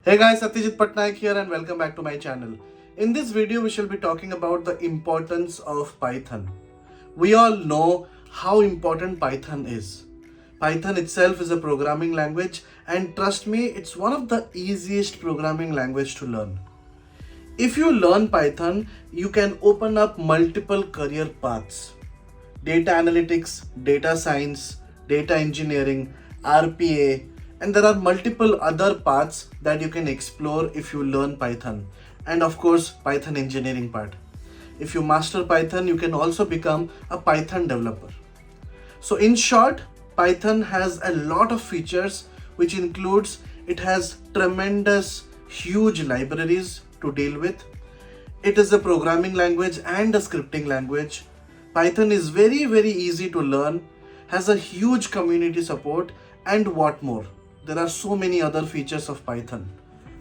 Hey guys, Satyajit Pattnaik here and welcome back to my channel. In this video, we shall be talking about the importance of Python. We all know how important Python is. Python itself is a programming language and trust me, it's one of the easiest programming language to learn. If you learn Python, you can open up multiple career paths. Data analytics, data science, data engineering, RPA, and there are multiple other paths that you can explore if you learn Python. And of course, Python engineering part. If you master Python, you can also become a Python developer. So in short, Python has a lot of features, which includes it has tremendous, huge libraries to deal with. It is a programming language and a scripting language. Python is very easy to learn, has a huge community support, and what more. There are so many other features of Python.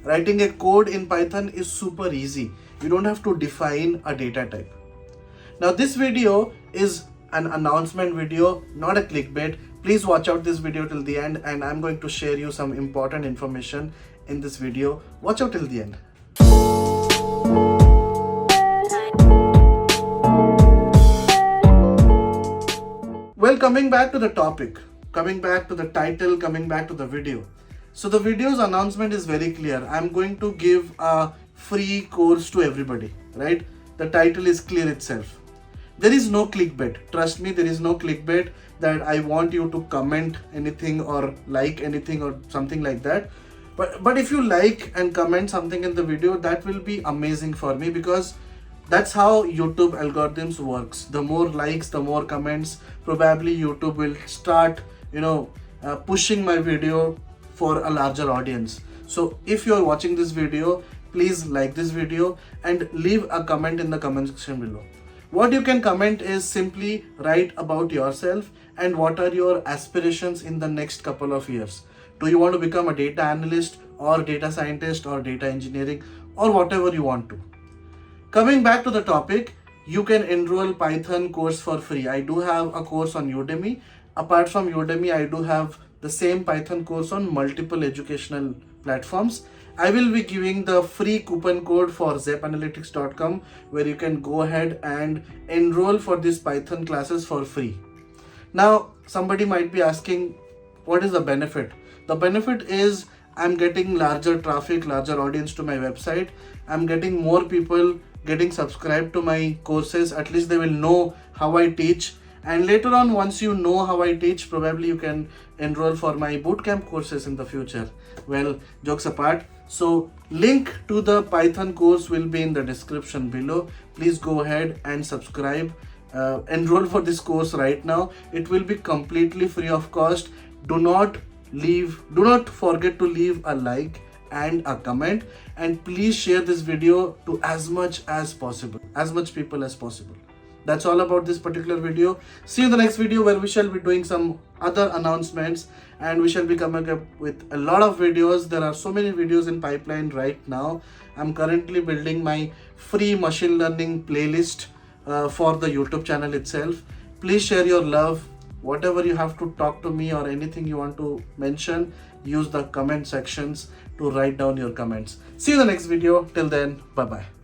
Writing a code in Python is super easy. You don't have to define a data type. Now this video is an announcement video, not a clickbait. Please watch out this video till the end and I'm going to share you some important information in this video. Watch out till the end. Well, coming back to the topic, coming back to the title, coming back to the video. So the video's announcement is very clear. I'm going to give a free course to everybody, right? The title is clear itself. There is no clickbait. Trust me, there is no clickbait that I want you to comment anything or like anything or something like that. But if you like and comment something in the video, that will be amazing for me because that's how YouTube algorithms works. The more likes, the more comments, probably YouTube will start, pushing my video for a larger audience. So if you're watching this video, please like this video and leave a comment in the comment section below. What you can comment is simply write about yourself and what are your aspirations in the next couple of years. Do you want to become a data analyst or data scientist or data engineering or whatever you want to? Coming back to the topic, you can enroll Python course for free. I do have a course on Udemy. Apart from Udemy, I do have the same Python course on multiple educational platforms. I will be giving the free coupon code for zapanalytics.com where you can go ahead and enroll for these Python classes for free. Now, somebody might be asking, what is the benefit? The benefit is I'm getting larger traffic, larger audience to my website. I'm getting more people getting subscribed to my courses. At least they will know how I teach. And later on, once you know how I teach, probably you can enroll for my bootcamp courses in the future. Well, jokes apart. So link to the Python course will be in the description below. Please go ahead and subscribe. Enroll for this course right now. It will be completely free of cost. Do not forget to leave a like and a comment, and please share this video to as much people as possible. That's all about this particular video. See you in the next video where we shall be doing some other announcements and we shall be coming up with a lot of videos. There are so many videos in pipeline right now. I'm currently building my free machine learning playlist for the YouTube channel itself. Please share your love. Whatever you have to talk to me or anything you want to mention, use the comment sections to write down your comments. See you in the next video. Till then, bye-bye.